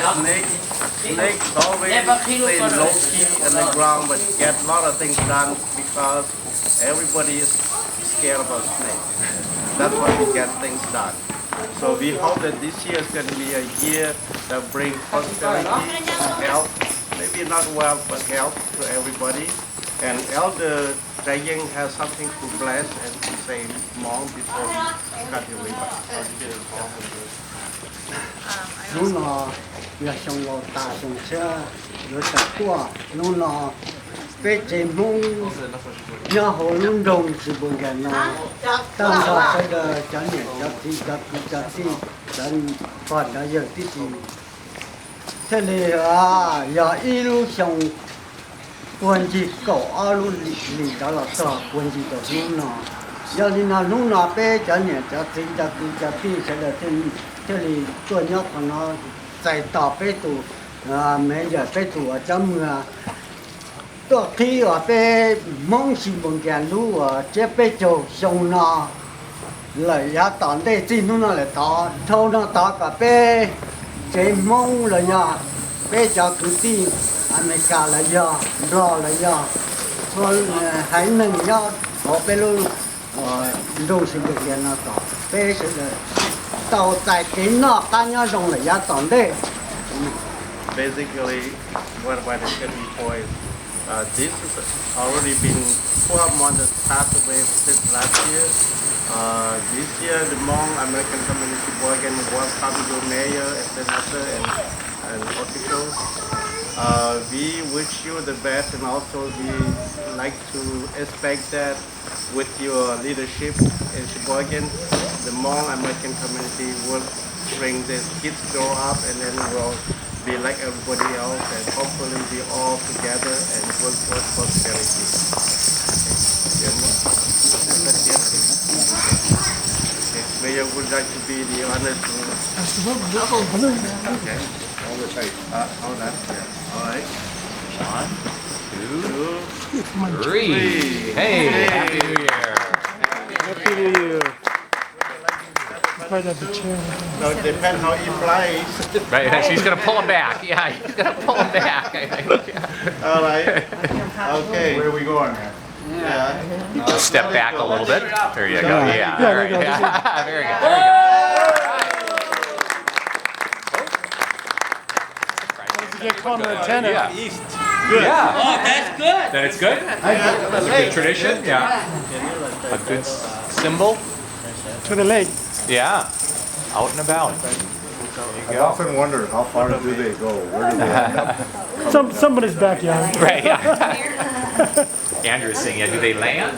Snakes always stay low key on the ground, but get a lot of things done because everybody is scared about snakes. That's why we get things done. So we hope that this year is going to be a year that brings prosperity, health, maybe not wealth, but health to everybody. And Elder Ying has something to bless and to say Hmong before we cut the ribbon. Lúc nào nhà xong vào ta xong xe rồi tập qua lúc nào bé trẻ mông nhà hồ lúc đông thì buồn gần nó tam vào cái đó cho nên cho thì chân phần đã giờ tí gì thế này giờ ít lúc xong quân gì cậu lúc lì đó là tao quân gì đó lúc nào giờ thì lúc nào bé cho nên cho thì sẽ là thế thì tôi nhớ còn nó chạy tàu bé tù mấy giờ bé tù ở trong tôi khi ở bé mong xin bằng cái lú ở chế bé chỗ sông nó lời giá tòn đây chỉ nó là tỏ thâu nó tỏ cả bé chế mong là nhà bé cho cứ tin America là do lo là do thôi hãy nâng do họ bé luôn đâu xin được cái nó tỏ bé sẽ là tàu tại cái nó ta nhớ dùng là giá tòn đây. Basically, what I said before is this has already been 12 months passed away since last year. This year, the Hmong American community Sheboygan welcome your mayor and senator and officials. We wish you the best, and also we like to expect that with your leadership in Sheboygan, the Hmong American community will bring the kids grow up and then will be like everybody else, and hopefully we all together and work for prosperity. Mayor would like to be the honor to. Okay. Hold on. Yeah. All right. 1, 2, 3. Hey, Happy New Year. Happy New Year. Right at the chair. So it depends how he flies. Right, she's going to pull him back. Yeah, he's going to pull him back, I think. Yeah. All right. Okay. Where are we going, man? Yeah. Just step back a little bit. There you go. Yeah, all right. Yeah. Very good. Very good. Get caught on antenna. Yeah. Yeah. Oh, that's good. That's good. That's a good tradition. Yeah. A good symbol. To the lake. Yeah. Out and about. I've often wondered how far do they go? Where do they end up? Somebody's backyard. Right. Yeah. Andrew's saying, yeah, do they land?